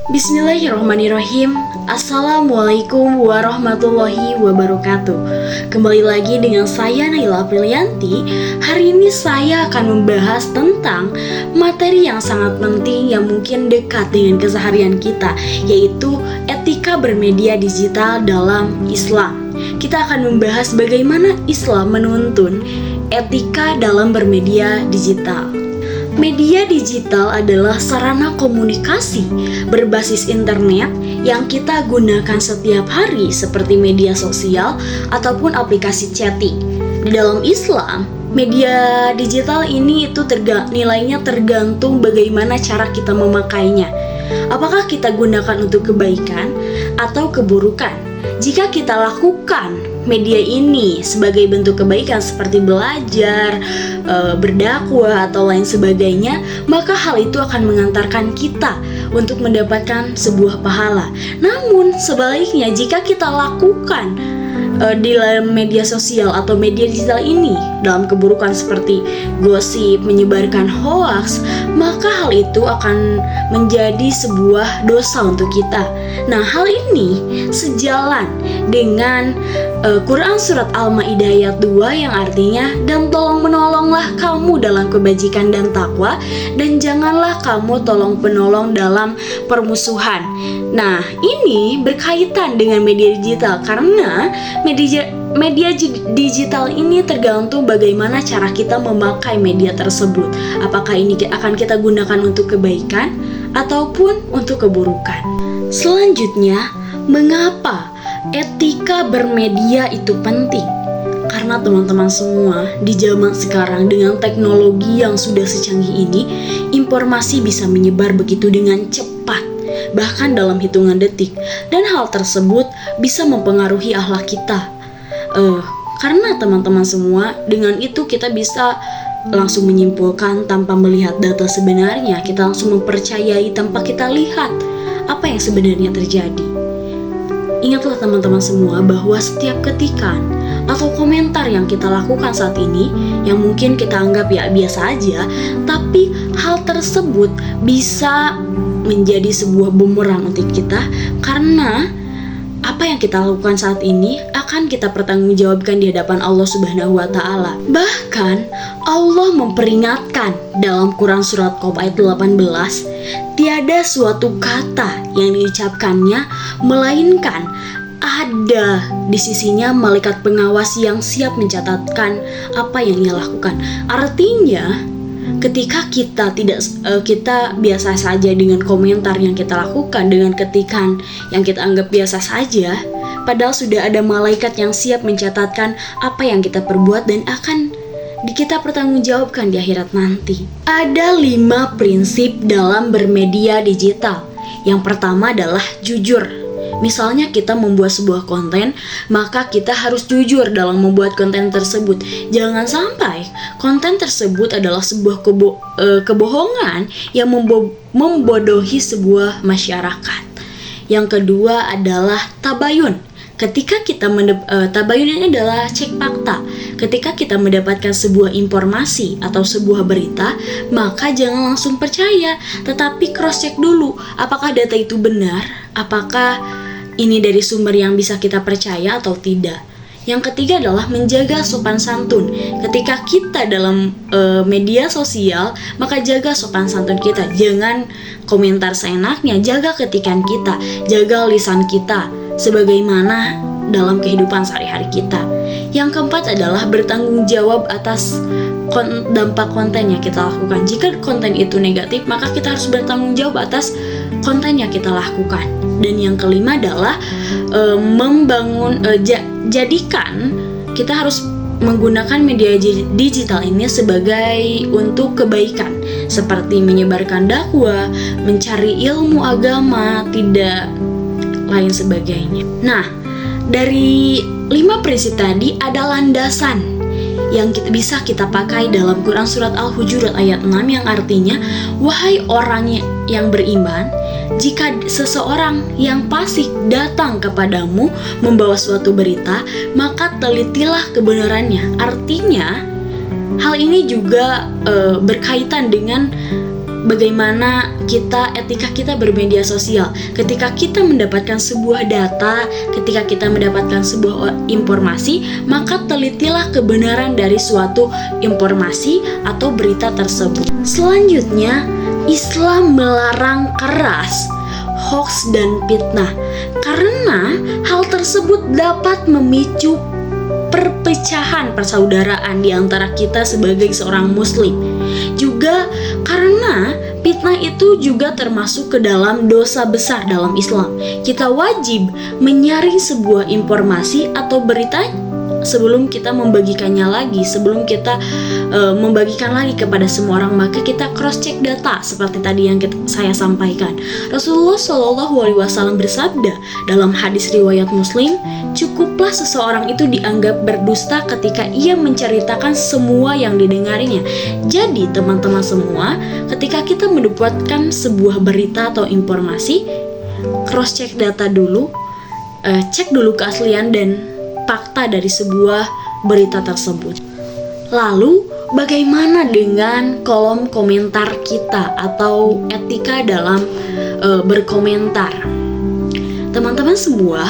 Bismillahirrahmanirrahim. Assalamualaikum warahmatullahi wabarakatuh. Kembali lagi dengan saya Naila Aprilianti. Hari ini saya akan membahas tentang materi yang sangat penting yang mungkin dekat dengan keseharian kita, yaitu etika bermedia digital dalam Islam. Kita akan membahas bagaimana Islam menuntun etika dalam bermedia digital. Media digital adalah sarana komunikasi berbasis internet yang kita gunakan setiap hari seperti media sosial ataupun aplikasi chatting. Di dalam Islam, media digital ini nilainya tergantung bagaimana cara kita memakainya. Apakah kita gunakan untuk kebaikan atau keburukan? Jika kita lakukan media ini sebagai bentuk kebaikan seperti belajar, berdakwah atau lain sebagainya, maka hal itu akan mengantarkan kita untuk mendapatkan sebuah pahala. Namun sebaliknya, jika kita lakukan di dalam media sosial atau media digital ini dalam keburukan seperti gosip, menyebarkan hoaks, maka hal itu akan menjadi sebuah dosa untuk kita. Nah, hal ini sejalan dengan Quran Surat Al-Ma'idah ayat 2 yang artinya, dan tolong menolonglah kamu dalam kebajikan dan takwa, dan janganlah kamu tolong penolong dalam permusuhan. Nah, ini berkaitan dengan media digital karena media digital ini tergantung bagaimana cara kita memakai media tersebut. Apakah ini akan kita gunakan untuk kebaikan ataupun untuk keburukan. Selanjutnya, mengapa etika bermedia itu penting? Karena teman-teman semua, di zaman sekarang dengan teknologi yang sudah secanggih ini, informasi bisa menyebar begitu dengan cepat, bahkan dalam hitungan detik, dan hal tersebut bisa mempengaruhi akhlak kita. Karena teman-teman semua, dengan itu kita bisa langsung menyimpulkan tanpa melihat data sebenarnya. Kita langsung mempercayai tanpa kita lihat apa yang sebenarnya terjadi. Ingatlah teman-teman semua bahwa setiap ketikan atau komentar yang kita lakukan saat ini, yang mungkin kita anggap ya biasa aja, tapi hal tersebut bisa menjadi sebuah bumerang untuk kita, karena apa yang kita lakukan saat ini akan kita pertanggungjawabkan di hadapan Allah Subhanahu wa Ta'ala. Bahkan Allah memperingatkan dalam Quran Surat Qaf ayat 18, tiada suatu kata yang diucapkannya melainkan ada di sisinya malaikat pengawas yang siap mencatatkan apa yang ia lakukan. Artinya, ketika kita biasa saja dengan komentar yang kita lakukan, dengan ketikan yang kita anggap biasa saja, padahal sudah ada malaikat yang siap mencatatkan apa yang kita perbuat dan akan kita pertanggungjawabkan di akhirat nanti. Ada 5 prinsip dalam bermedia digital. Yang pertama adalah jujur. Misalnya kita membuat sebuah konten, maka kita harus jujur dalam membuat konten tersebut. Jangan sampai konten tersebut adalah sebuah kebohongan yang membodohi sebuah masyarakat. Yang kedua adalah tabayun. Ketika kita tabayun ini adalah cek fakta. Ketika kita mendapatkan sebuah informasi atau sebuah berita, maka jangan langsung percaya, tetapi cross check dulu apakah data itu benar, apakah ini dari sumber yang bisa kita percaya atau tidak. Yang ketiga adalah menjaga sopan santun. Ketika kita dalam media sosial, maka jaga sopan santun kita. Jangan komentar seenaknya, jaga ketikan kita, jaga lisan kita, sebagaimana dalam kehidupan sehari-hari kita. Yang keempat adalah bertanggung jawab atas dampak konten yang kita lakukan. Jika konten itu negatif, maka kita harus bertanggung jawab atas konten yang kita lakukan. Dan yang kelima adalah jadikan kita harus menggunakan media digital ini sebagai untuk kebaikan, seperti menyebarkan dakwah, mencari ilmu agama, tidak lain sebagainya. Nah, dari 5 prinsip tadi ada landasan yang bisa kita pakai dalam Quran Surat Al-Hujurat ayat 6 yang artinya, wahai orang yang beriman, jika seseorang yang fasik datang kepadamu membawa suatu berita, maka telitilah kebenarannya. Artinya, hal ini juga berkaitan dengan bagaimana etika kita bermedia sosial. Ketika kita mendapatkan sebuah data, ketika kita mendapatkan sebuah informasi, maka telitilah kebenaran dari suatu informasi atau berita tersebut. Selanjutnya, Islam melarang keras hoax dan fitnah karena hal tersebut dapat memicu perpecahan persaudaraan di antara kita sebagai seorang muslim. Juga karena fitnah itu juga termasuk ke dalam dosa besar dalam Islam. Kita wajib menyaring sebuah informasi atau berita sebelum kita membagikannya lagi, sebelum kita membagikan lagi kepada semua orang, maka kita cross check data seperti tadi yang saya sampaikan. Rasulullah SAW bersabda dalam hadis riwayat Muslim, cukuplah seseorang itu dianggap berdusta ketika ia menceritakan semua yang didengarinya. Jadi teman-teman semua, ketika kita mendapatkan sebuah berita atau informasi, cross check data dulu, cek dulu keaslian dan fakta dari sebuah berita tersebut. Lalu, bagaimana dengan kolom komentar kita atau etika dalam berkomentar? Teman-teman semua,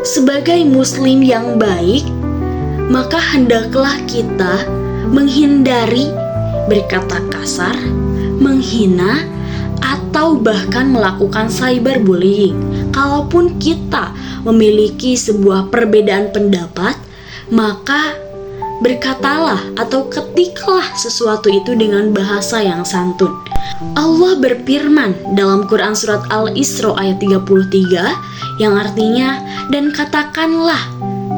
sebagai muslim yang baik, maka hendaklah kita menghindari berkata kasar, menghina, atau bahkan melakukan cyberbullying. Kalaupun kita memiliki sebuah perbedaan pendapat, maka berkatalah atau ketiklah sesuatu itu dengan bahasa yang santun. Allah berfirman dalam Quran surat Al-Isra ayat 33 yang artinya, dan katakanlah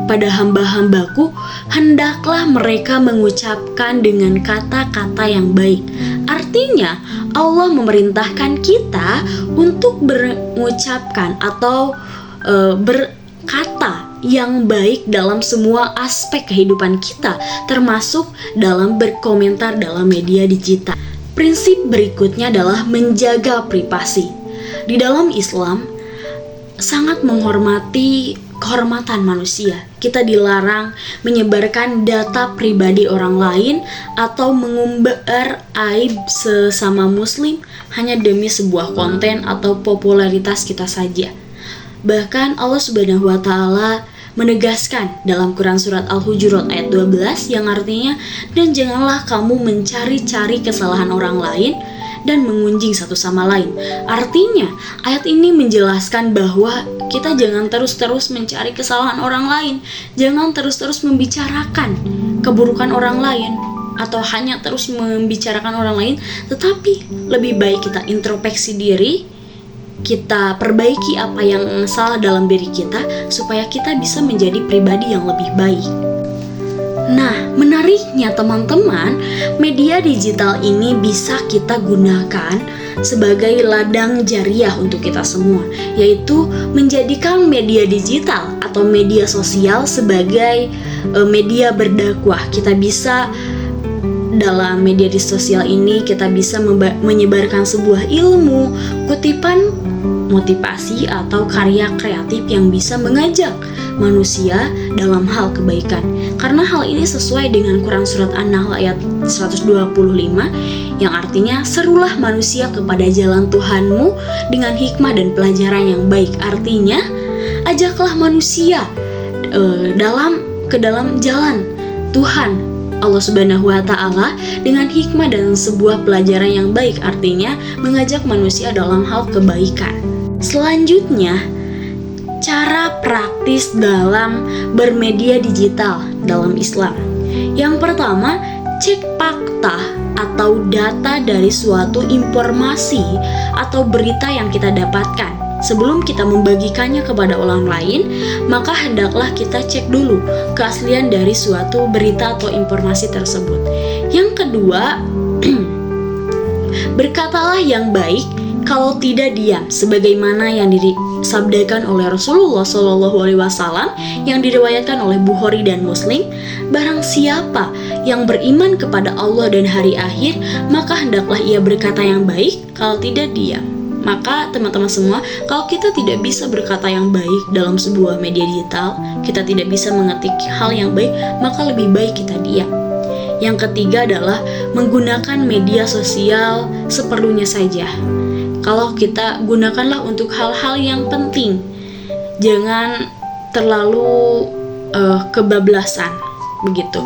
pada hamba-hambaku, hendaklah mereka mengucapkan dengan kata-kata yang baik. Artinya Allah memerintahkan kita untuk mengucapkan atau berkata yang baik dalam semua aspek kehidupan kita, termasuk dalam berkomentar dalam media digital. Prinsip berikutnya adalah menjaga privasi. Di dalam Islam sangat menghormati kehormatan manusia. Kita dilarang menyebarkan data pribadi orang lain atau mengumbar aib sesama muslim hanya demi sebuah konten atau popularitas kita saja. Bahkan Allah Subhanahu wa taala menegaskan dalam Quran surat Al-Hujurat ayat 12 yang artinya, dan janganlah kamu mencari-cari kesalahan orang lain dan mengunjing satu sama lain. Artinya, ayat ini menjelaskan bahwa kita jangan terus-terus mencari kesalahan orang lain, jangan terus-terus membicarakan keburukan orang lain, atau hanya terus membicarakan orang lain, tetapi lebih baik kita introspeksi diri, kita perbaiki apa yang salah dalam diri kita, supaya kita bisa menjadi pribadi yang lebih baik. Nah, menariknya teman-teman, media digital ini bisa kita gunakan sebagai ladang jariah untuk kita semua, yaitu menjadikan media digital atau media sosial sebagai media berdakwah. Kita bisa dalam media di sosial ini kita bisa menyebarkan sebuah ilmu, kutipan motivasi atau karya kreatif yang bisa mengajak manusia dalam hal kebaikan. Karena hal ini sesuai dengan Quran surat An-Nahl ayat 125 yang artinya, serulah manusia kepada jalan Tuhanmu dengan hikmah dan pelajaran yang baik. Artinya, ajaklah manusia ke dalam jalan Tuhan Allah Subhanahu wa taala dengan hikmah dan sebuah pelajaran yang baik. Artinya, mengajak manusia dalam hal kebaikan. Selanjutnya, cara praktis dalam bermedia digital dalam Islam. Yang pertama, cek fakta atau data dari suatu informasi atau berita yang kita dapatkan. Sebelum kita membagikannya kepada orang lain, maka hendaklah kita cek dulu keaslian dari suatu berita atau informasi tersebut. Yang kedua, berkatalah yang baik, kalau tidak diam, sebagaimana yang disabdakan oleh Rasulullah SAW yang diriwayatkan oleh Bukhari dan Muslim. Barang siapa yang beriman kepada Allah dan hari akhir, maka hendaklah ia berkata yang baik, kalau tidak diam. Maka teman-teman semua, kalau kita tidak bisa berkata yang baik dalam sebuah media digital, kita tidak bisa mengetik hal yang baik, maka lebih baik kita diam. Yang ketiga adalah menggunakan media sosial seperlunya saja. Kalau kita gunakanlah untuk hal-hal yang penting, jangan terlalu kebablasan begitu.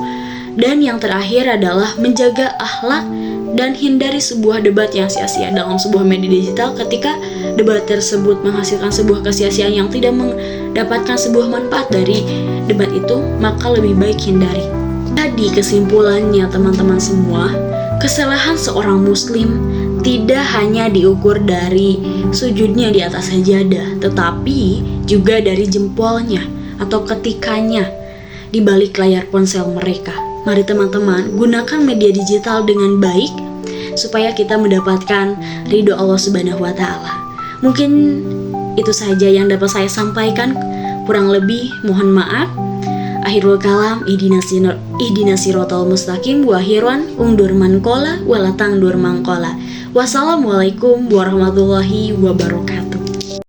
Dan yang terakhir adalah menjaga akhlak dan hindari sebuah debat yang sia-sia dalam sebuah media digital. Ketika debat tersebut menghasilkan sebuah kesia-siaan yang tidak mendapatkan sebuah manfaat dari debat itu, maka lebih baik hindari. Jadi kesimpulannya teman-teman semua, kesalahan seorang muslim tidak hanya diukur dari sujudnya di atas sajadah, tetapi juga dari jempolnya atau ketikannya di balik layar ponsel mereka. Mari teman-teman, gunakan media digital dengan baik supaya kita mendapatkan ridho Allah Subhanahu wa Ta'ala. Mungkin itu saja yang dapat saya sampaikan, kurang lebih mohon maaf. Akhirul kalam, ihdinas siratal mustaqim wa akhiran ungdur man qala wa latang dur man qala. Wassalamualaikum warahmatullahi wabarakatuh.